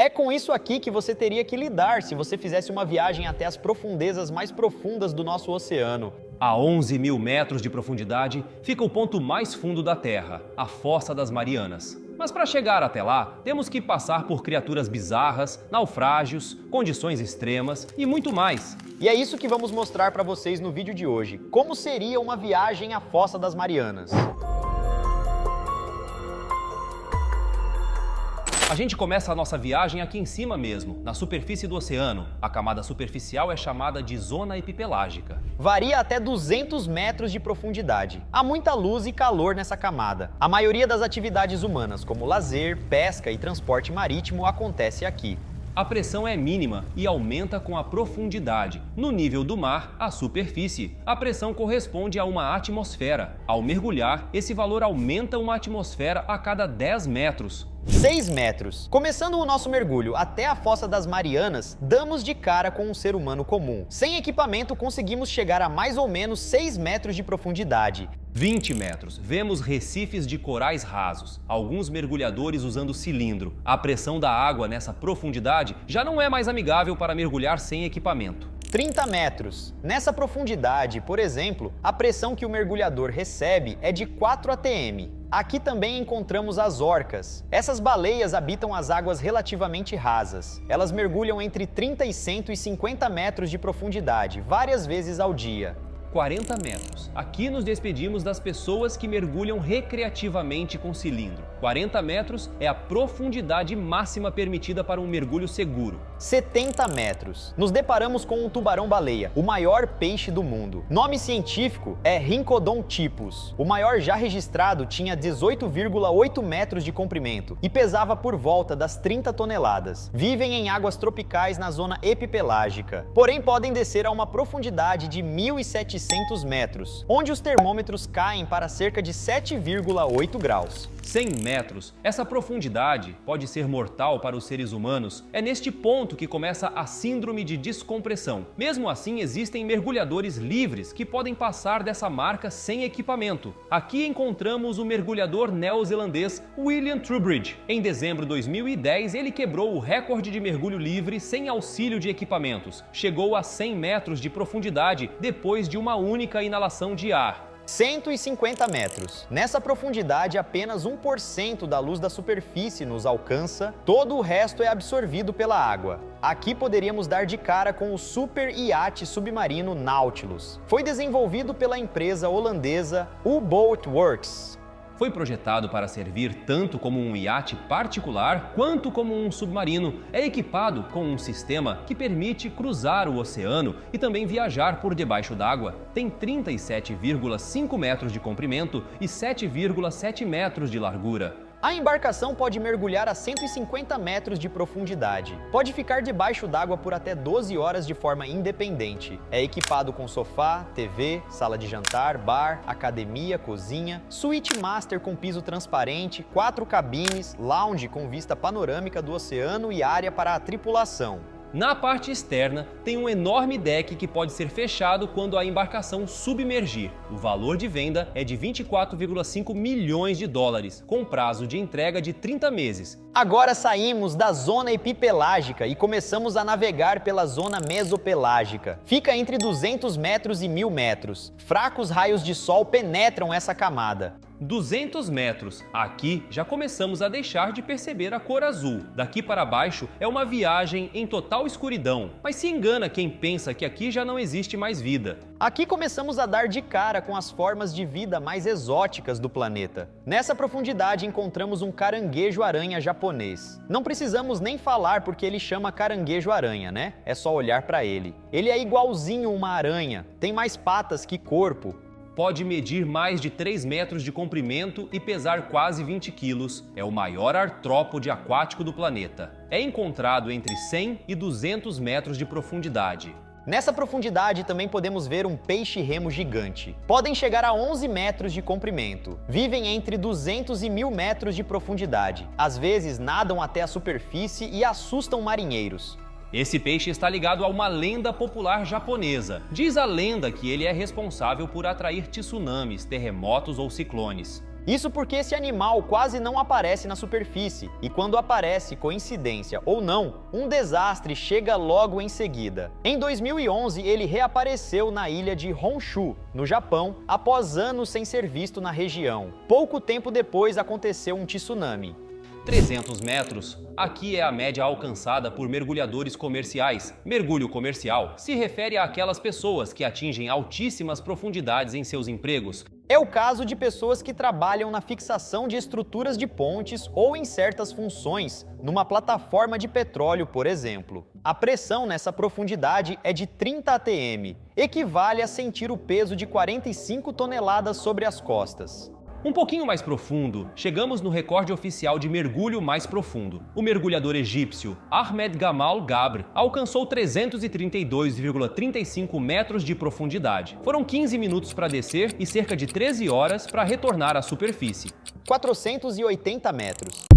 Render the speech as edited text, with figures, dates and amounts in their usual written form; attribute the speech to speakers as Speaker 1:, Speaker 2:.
Speaker 1: É com isso aqui que você teria que lidar se você fizesse uma viagem até as profundezas mais profundas do nosso oceano.
Speaker 2: A 11.000 metros de profundidade fica o ponto mais fundo da Terra, a Fossa das Marianas. Mas para chegar até lá, temos que passar por criaturas bizarras, naufrágios, condições extremas e muito mais.
Speaker 1: E é isso que vamos mostrar para vocês no vídeo de hoje. Como seria uma viagem à Fossa das Marianas?
Speaker 2: A gente começa a nossa viagem aqui em cima mesmo, na superfície do oceano. A camada superficial é chamada de zona epipelágica.
Speaker 1: Varia até 200 metros de profundidade. Há muita luz e calor nessa camada. A maioria das atividades humanas, como lazer, pesca e transporte marítimo, acontece aqui.
Speaker 2: A pressão é mínima e aumenta com a profundidade. No nível do mar, a superfície, a pressão corresponde a uma atmosfera. Ao mergulhar, esse valor aumenta uma atmosfera a cada 10 metros.
Speaker 1: 6 metros. Começando o nosso mergulho até a Fossa das Marianas, damos de cara com um ser humano comum. Sem equipamento, conseguimos chegar a mais ou menos 6 metros de profundidade.
Speaker 2: 20 metros. Vemos recifes de corais rasos, alguns mergulhadores usando cilindro. A pressão da água nessa profundidade já não é mais amigável para mergulhar sem equipamento.
Speaker 1: 30 metros. Nessa profundidade, por exemplo, a pressão que o mergulhador recebe é de 4 atm. Aqui também encontramos as orcas. Essas baleias habitam as águas relativamente rasas. Elas mergulham entre 30 e 150 metros de profundidade, várias vezes ao dia.
Speaker 2: 40 metros. Aqui nos despedimos das pessoas que mergulham recreativamente com cilindro. 40 metros é a profundidade máxima permitida para um mergulho seguro.
Speaker 1: 70 metros. Nos deparamos com um tubarão-baleia, o maior peixe do mundo. Nome científico é Rhincodon-typus. O maior já registrado tinha 18,8 metros de comprimento e pesava por volta das 30 toneladas. Vivem em águas tropicais na zona epipelágica, porém podem descer a uma profundidade de 1.700 metros, onde os termômetros caem para cerca de 7,8 graus.
Speaker 2: 100 metros. Essa profundidade pode ser mortal para os seres humanos. É neste ponto que começa a síndrome de descompressão. Mesmo assim, existem mergulhadores livres que podem passar dessa marca sem equipamento. Aqui encontramos o mergulhador neozelandês William Trubridge. Em dezembro de 2010, ele quebrou o recorde de mergulho livre sem auxílio de equipamentos. Chegou a 100 metros de profundidade depois de uma única inalação de ar.
Speaker 1: 150 metros. Nessa profundidade, apenas 1% da luz da superfície nos alcança, todo o resto é absorvido pela água. Aqui poderíamos dar de cara com o super iate submarino Nautilus. Foi desenvolvido pela empresa holandesa U-Boat Works.
Speaker 2: Foi projetado para servir tanto como um iate particular quanto como um submarino. É equipado com um sistema que permite cruzar o oceano e também viajar por debaixo d'água. Tem 37,5 metros de comprimento e 7,7 metros de largura.
Speaker 1: A embarcação pode mergulhar a 150 metros de profundidade. Pode ficar debaixo d'água por até 12 horas de forma independente. É equipado com sofá, TV, sala de jantar, bar, academia, cozinha, suíte master com piso transparente, 4 cabines, lounge com vista panorâmica do oceano e área para a tripulação.
Speaker 2: Na parte externa, tem um enorme deck que pode ser fechado quando a embarcação submergir. O valor de venda é de 24,5 milhões de dólares, com prazo de entrega de 30 meses.
Speaker 1: Agora saímos da zona epipelágica e começamos a navegar pela zona mesopelágica. Fica entre 200 metros e 1.000 metros. Fracos raios de sol penetram essa camada.
Speaker 2: 200 metros. Aqui já começamos a deixar de perceber a cor azul. Daqui para baixo é uma viagem em total escuridão. Mas se engana quem pensa que aqui já não existe mais vida.
Speaker 1: Aqui começamos a dar de cara com as formas de vida mais exóticas do planeta. Nessa profundidade encontramos um caranguejo-aranha japonês. Não precisamos nem falar porque ele chama caranguejo-aranha, né? É só olhar para ele. Ele é igualzinho uma aranha, tem mais patas que corpo.
Speaker 2: Pode medir mais de 3 metros de comprimento e pesar quase 20 quilos. É o maior artrópode aquático do planeta. É encontrado entre 100 e 200 metros de profundidade.
Speaker 1: Nessa profundidade também podemos ver um peixe-remo gigante. Podem chegar a 11 metros de comprimento. Vivem entre 200 e 1.000 metros de profundidade. Às vezes nadam até a superfície e assustam marinheiros.
Speaker 2: Esse peixe está ligado a uma lenda popular japonesa. Diz a lenda que ele é responsável por atrair tsunamis, terremotos ou ciclones.
Speaker 1: Isso porque esse animal quase não aparece na superfície, e quando aparece, coincidência ou não, um desastre chega logo em seguida. Em 2011, ele reapareceu na ilha de Honshu, no Japão, após anos sem ser visto na região. Pouco tempo depois aconteceu um tsunami.
Speaker 2: 300 metros. Aqui é a média alcançada por mergulhadores comerciais. Mergulho comercial se refere àquelas pessoas que atingem altíssimas profundidades em seus empregos.
Speaker 1: É o caso de pessoas que trabalham na fixação de estruturas de pontes ou em certas funções, numa plataforma de petróleo, por exemplo. A pressão nessa profundidade é de 30 atm, equivale a sentir o peso de 45 toneladas sobre as costas.
Speaker 2: Um pouquinho mais profundo, chegamos no recorde oficial de mergulho mais profundo. O mergulhador egípcio Ahmed Gamal Gabr alcançou 332,35 metros de profundidade. Foram 15 minutos para descer e cerca de 13 horas para retornar à superfície.
Speaker 1: 480 metros.